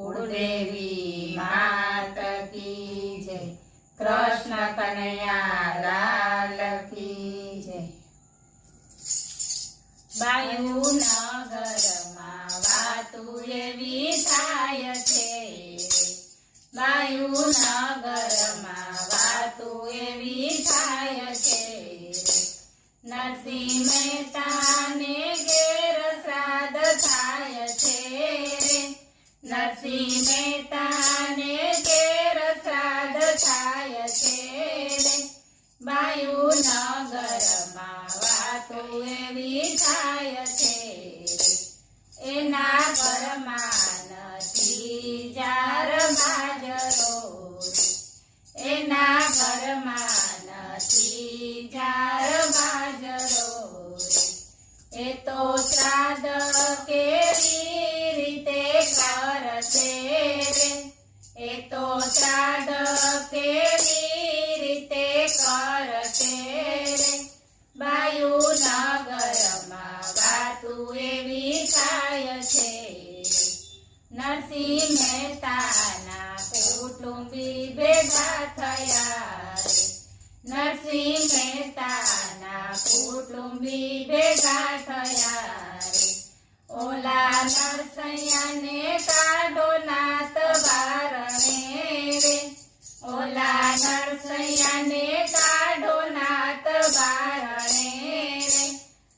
કુળદેવી માત કી જય, કૃષ્ણ કનૈયા લાલ કી જય। બાયુ નગરમાં વાતું એવી થાય છે, બાયુ નગરમાં વાતું એવી થાય છે। નરસિંહ મહેતાને ઘેર શ્રાદ્ધ થાય છે, નરસિંહ મહેતાને ઘેર શ્રાદ્ધ થાય છે। બાયુ નગરમાં વાતું એવી થાય છે, એના ઘરમાં નથી જાર બાજરો, એના ઘરમાં નથી જાર બાજરો। એ તો શ્રાદ્ધ કેવી રીતે કરશે રે, એ તો શ્રાદ્ધ કેવી રીતે કરશે રે। બાયુ નગરમાં વાતું એવી થાય છે, નરસિંહ મહેતાના કુટુંબી ભેગા થયા રે, નરસિંહ મહેતાના કુટુંબી ભેગા થયા રે। ઓલા નરસૈયાને કાઢો નાત બારણે રે, ઓલા નરસૈયાને કાઢો નાત બારણે રે।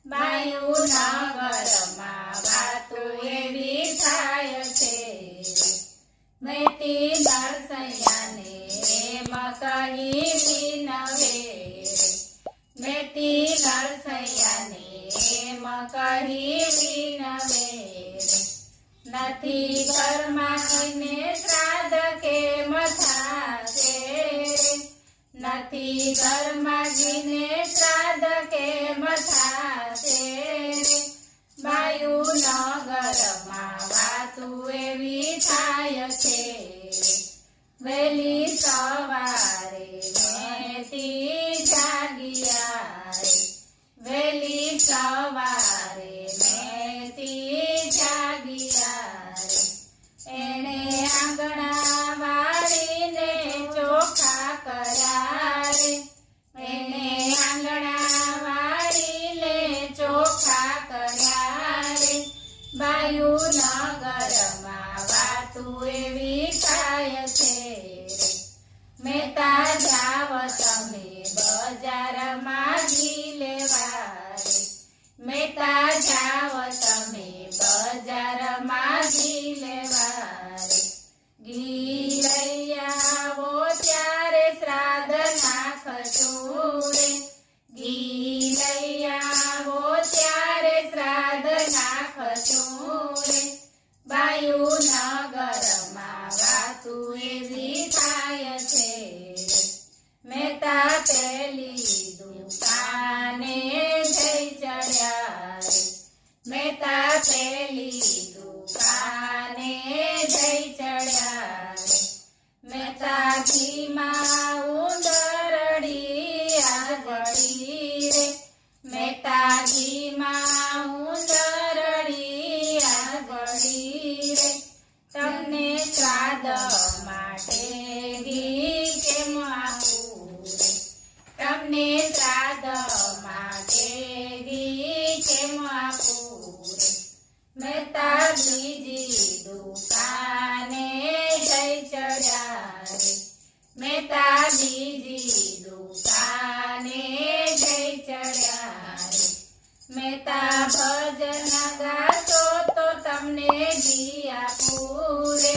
બાયુ નગરમાં વાતું એવી થાય છે, મેતી નરસૈયાને એમ કહી વિનવે રે, મેતી નરસૈયાને એમ કહી વિનવે રે। નથી ઘરમાં એને શ્રાદ્ધ કેમ થાશે રે, નથી ઘરમાં જીને શ્રાદ્ધ કેમ થાશે રે। બાયુ નગરમાં વાતું એવી થાય છે, વહેલી સવારે મેતી જાગ્યા રે, વહેલી સવારે મેતી જાગ્યા રે। એણે આંગણા વાળીને ચોખા કર્યા રે, એણે આંગણા વાળીને ચોખા કર્યા રે। બાયુ નગરમાં વાતું એવી થાય છે, મહેતા જાવ તમે બજારમાં ઘી લેવા રે, મહેતા જાવ તમે બજારમાં ઘી લેવા રે। ઘી લઈ આવો ત્યારે શ્રાદ્ધ નાખશું રે, ઘી લઈ આવો ત્યારે શ્રાદ્ધ નાખશું રે। બાયુ નગરમાં વાતું એવી થાય છે, મહેતા પેલી દુકાને જઈ ચડ્યા રે, મહેતા પેલી દુકાને જઈ ચડ્યા રે। મહેતા ઘીમાં ઉંદરડી આગળી રે, મહેતા ઘીમાં ઉંદરડી આગળી રે। તમને શ્રાદ્ધ માટે ઘી કેમ આપું રે, તમને શ્રાદ્ધ માટે ઘી કેમ આપું રે। મહેતા બીજી દુકાને જઈ ચડ્યા રે, મહેતા બીજી દુકાને જઈ ચડ્યા રે। મહેતા ભજન ગાશો તો તમને ઘી આપું રે,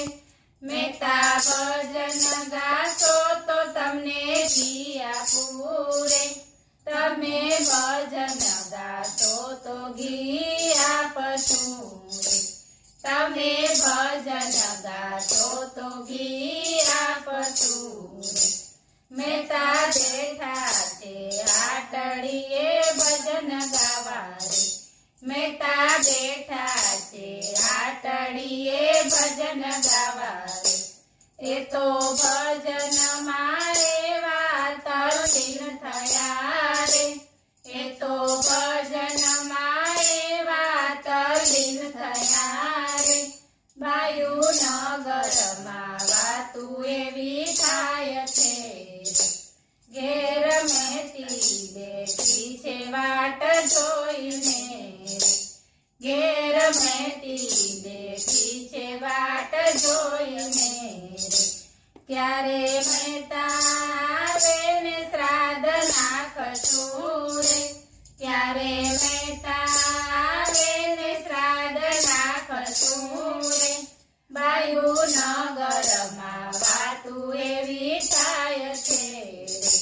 મહેતા ભજન ગાશો તો તમને ઘી આપું રે। તમે ભજન ગાશો તો ઘી આપશું રે, તમે ભજન ગાશો તો ઘી આપશું રે। મહેતા બેઠા છે આટડીએ ભજન ગાવા રે, મહેતા બેઠા છે આટડીએ ભજન ગાવા રે। એ તો ભજનમાં એવા તલ્લીન થયા રે, એ તો ભજનમાં એવા તલ્લીન થયા રે। બાયુ નગર મેટી બેઠી છે વાટ જોઈને રે ક્યારે મહેતા આવે ને શ્રાદ્ધ નાખશું રે ક્યારે મહેતા આવે ને શ્રાદ્ધ નાખશું રે બાયુ નગરમાં વાતું એવી થાય છે રે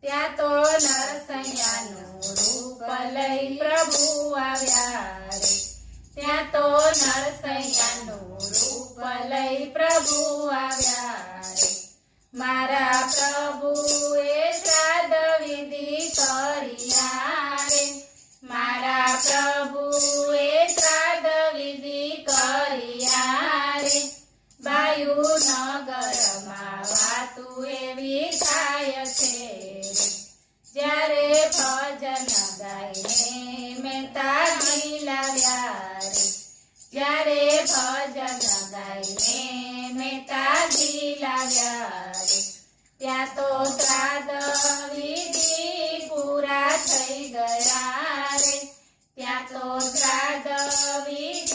ત્યાં તો નરસૈયાનું રૂપ લઈ પ્રભુ આવ્યા રે ત્યાં તો નરસૈયાનું રૂપ લઈ પ્રભુ આવ્યા રે મારા પ્રભુએ શ્રાદ્ધ વિધિ કર્યા રે મારા પ્રભુએ શ્રાદ્ધ વિધિ કર્યા રે બાયુ નગરમાં વાતું એવી થાય છે રે જ્યારે ભજન ગાઈને મહેતાજી લાવ્યા રે જ્યારે ભજન ગાઈને મહેતાજી લાવ્યા રે ત્યાં તો શ્રાદ્ધ વિધિ પૂરા થઈ ગયા રે ત્યાં તો શ્રાદ્ધ વિધિ